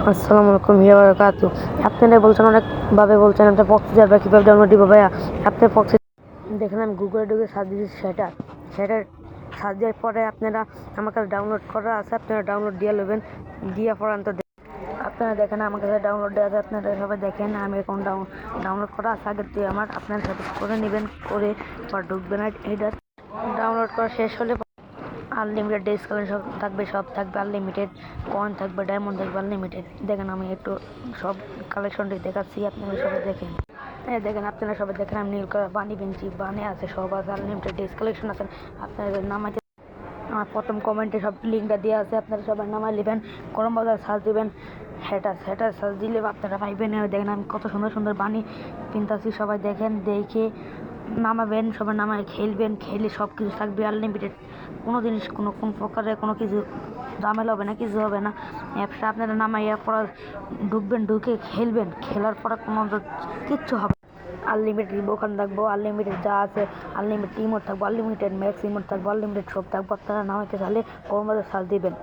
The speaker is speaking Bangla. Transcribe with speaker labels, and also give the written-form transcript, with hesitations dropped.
Speaker 1: আসসালামু আলাইকুম বারাকাতু। আপনারা বলছেন অনেকভাবে বলছেন একটা প্রক্সি সার্ভার কীভাবে ডাউনলোড দিব ভাইয়া। আপনার প্রক্সি দেখেন আমি গুগলে ঢুকে সার্চ দিয়েছি সেটা সার্চ দেওয়ার পরে আপনারা আমার কাছে ডাউনলোড করা আছে, আপনারা ডাউনলোড দিয়ে নেবেন। দিয়ে পরে আপনারা দেখেন আমার কাছে ডাউনলোড দেওয়া আছে, আপনারা সবাই দেখেন আমি এখন ডাউনলোড করা আছে আগের দিয়ে আমার। আপনারা সাথে করে নেবেন, করে পর ঢুকবেন। এটা ডাউনলোড করা শেষ হলে আনলিমিটেড ডিসকাউন্ট সব থাকবে, আনলিমিটেড কয়েন থাকবে, ডায়মন্ড থাকবে আনলিমিটেড। দেখেন আমি একটু সব কালেকশনটি দেখাচ্ছি, আপনারা সবাই দেখেন। দেখেন আপনারা সবাই দেখেন আমি নীল কালার বানি পেয়েছি, বানি আছে, সব আছে, আনলিমিটেড ডিস কালেকশন আছে। আপনারা নামাইতে আমার প্রথম কমেন্টে সব লিঙ্কটা দেওয়া আছে, আপনারা সবাই নামাই নেবেন। গরম বাজার সার্চ দেবেন, সেটা সার্চ দিলে আপনারা পাইবেন। দেখেন আমি কত সুন্দর সুন্দর বানি কিনতেছি, সবাই দেখেন, দেখে নামাবেন, সবাই নামায় খেলবেন। খেলে সব কিছু থাকবে আনলিমিটেড, কোনো জিনিস কোন প্রকারের কোনো কিছু ঝামেলা হবে না, কিছু হবে না। অ্যাপসটা আপনারা নামাইয়া পর ঢুকবেন, ঢুকে খেলবেন, খেলার পরে কোনো কিচ্ছু হবে। আনলিমিটেড ওখানে থাকবো, আনলিমিটেড যা আছে, আনলিমিটেড ইমোট থাকবো, আনলিমিটেড ম্যাক্স ইমোট থাকবো, আনলিমিটেড সব থাকবো। আপনারা নামাইতে চাইলে গরম বাজার সার্চ দিবেন।